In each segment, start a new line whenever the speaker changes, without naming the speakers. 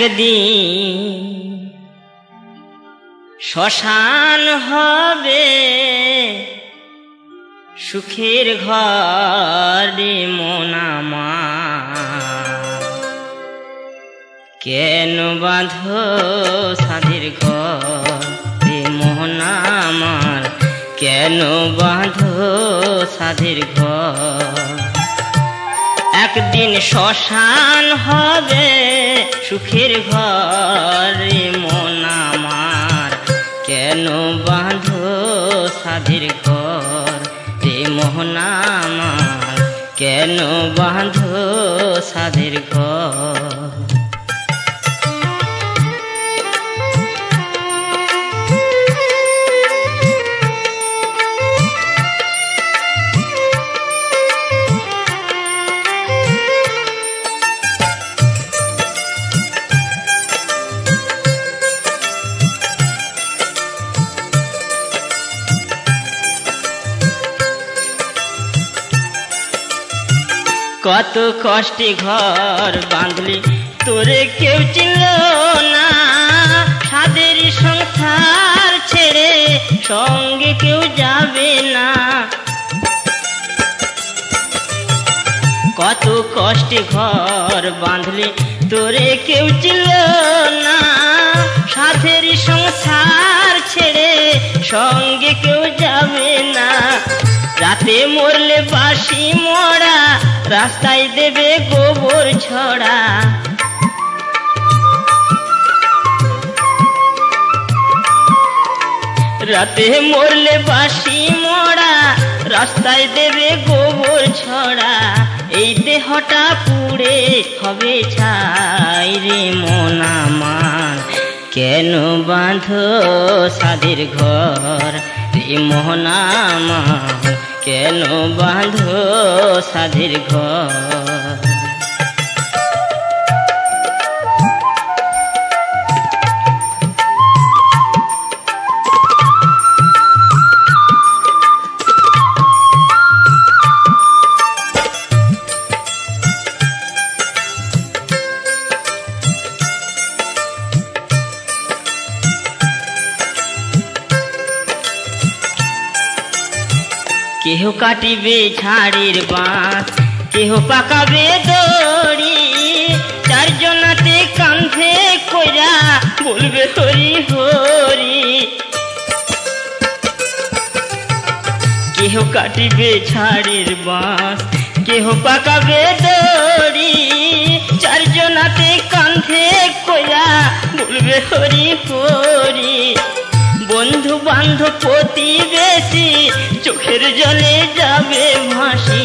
একদিন শ্মশান হবে সুখের ঘরে মন আমার, কেন বাঁধো সাধের ঘরে মন আমার, কেন বাঁধো সাধের ঘর। একদিন শ্মশান হবে সুখের ঘরে মন আমার, কেন বাঁধো সাধের ঘর রে মোহন আমার, কেন বাঁধো সাধের ঘর। কত কষ্টে ঘর বাঁধলি তোরে কেউ চিনল না, সাধের সংসার ছেড়ে সঙ্গে কেউ যাবে না। কত কষ্টে ঘর বাঁধলি তোরে কেউ চিনল না, সাধের সংসার ছেড়ে সঙ্গে কেউ যাবে না। রাতে মরলে বাসি মরা, রাস্তায় দেবে গোবর ছড়া। রাতে মরলে বাসি মরা, রাস্তায় দেবে গোবর ছড়া। এই দেহটা পুড়ে হবে ছাই রে মন আমার, কেন বাঁধো সাধের ঘর রে মোহন আমার, কেন বাঁধো সাধের ঘর। কেহ কাটিবে ঝাড়ের বাঁশ, কেহ পাকাবে দড়ি, চারজনাতে কাঁধে কইরা বলবে হরি হরি। কেহ কাটিবে ঝাড়ের বাঁশ, কেহ পাকাবে দড়ি, চারজনাতে কাঁধে কইরা বলবে হরি হরি। বন্ধু বান্ধব প্রতিবেশী চোখের জলে যাবে ভাসি,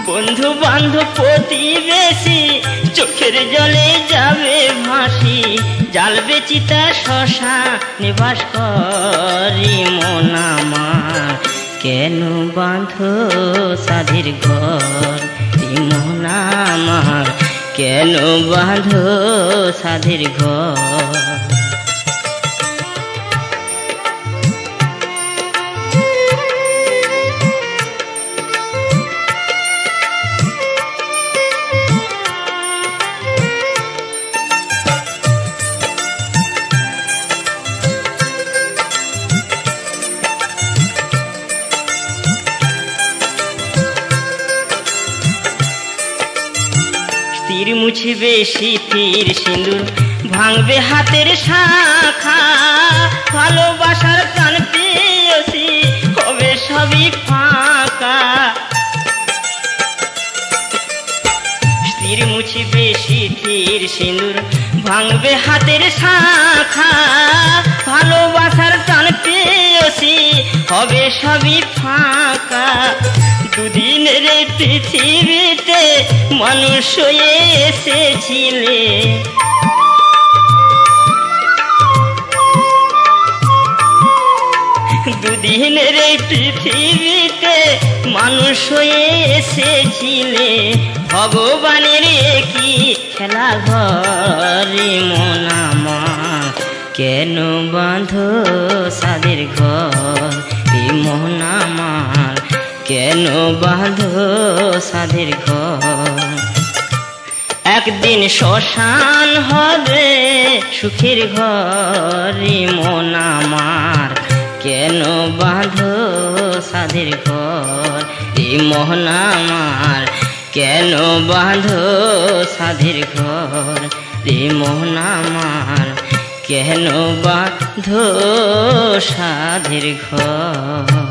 বন্ধু বান্ধব প্রতিবেশী চোখের জলে যাবে ভাসি। জ্বালবে চিতা শ্মশানে বাস করি মন আমার, কেন বাঁধো সাধের ঘর রে মোহন আমার, কেন বাঁধো সাধের ঘর। তীর মুছবে শীতের সিঁদুর, ভাঙবে হাতের শাখা, ভালোবাসার প্রাণ পেয়েছি হবে সবই ফাঁকা। তীর মুছবে শীতের সিঁদুর, ভাঙবে হাতের শাখা, ভালোবাসার প্রাণ পেয়েছি হবে সবই ফাঁকা। দুদিনের পৃথিবীতে মানুষ হয়ে এসেছিলে, দুদিনের পৃথিবীতে মানুষ হয়ে এসেছিলে। ভগবানের কি খেলা ঘরে মন আমার, কেন বাঁধো সাধের ঘর রে মোহন আমার, কেন বাঁধো সাধের ঘর। একদিন শ্মশান হবে সুখের ঘরে মন আমার, কেন বাঁধো সাধের ঘর। রে মন আমার, কেন বাঁধো সাধের ঘর। রে মন আমার, কেন বাঁধো সাধের ঘর।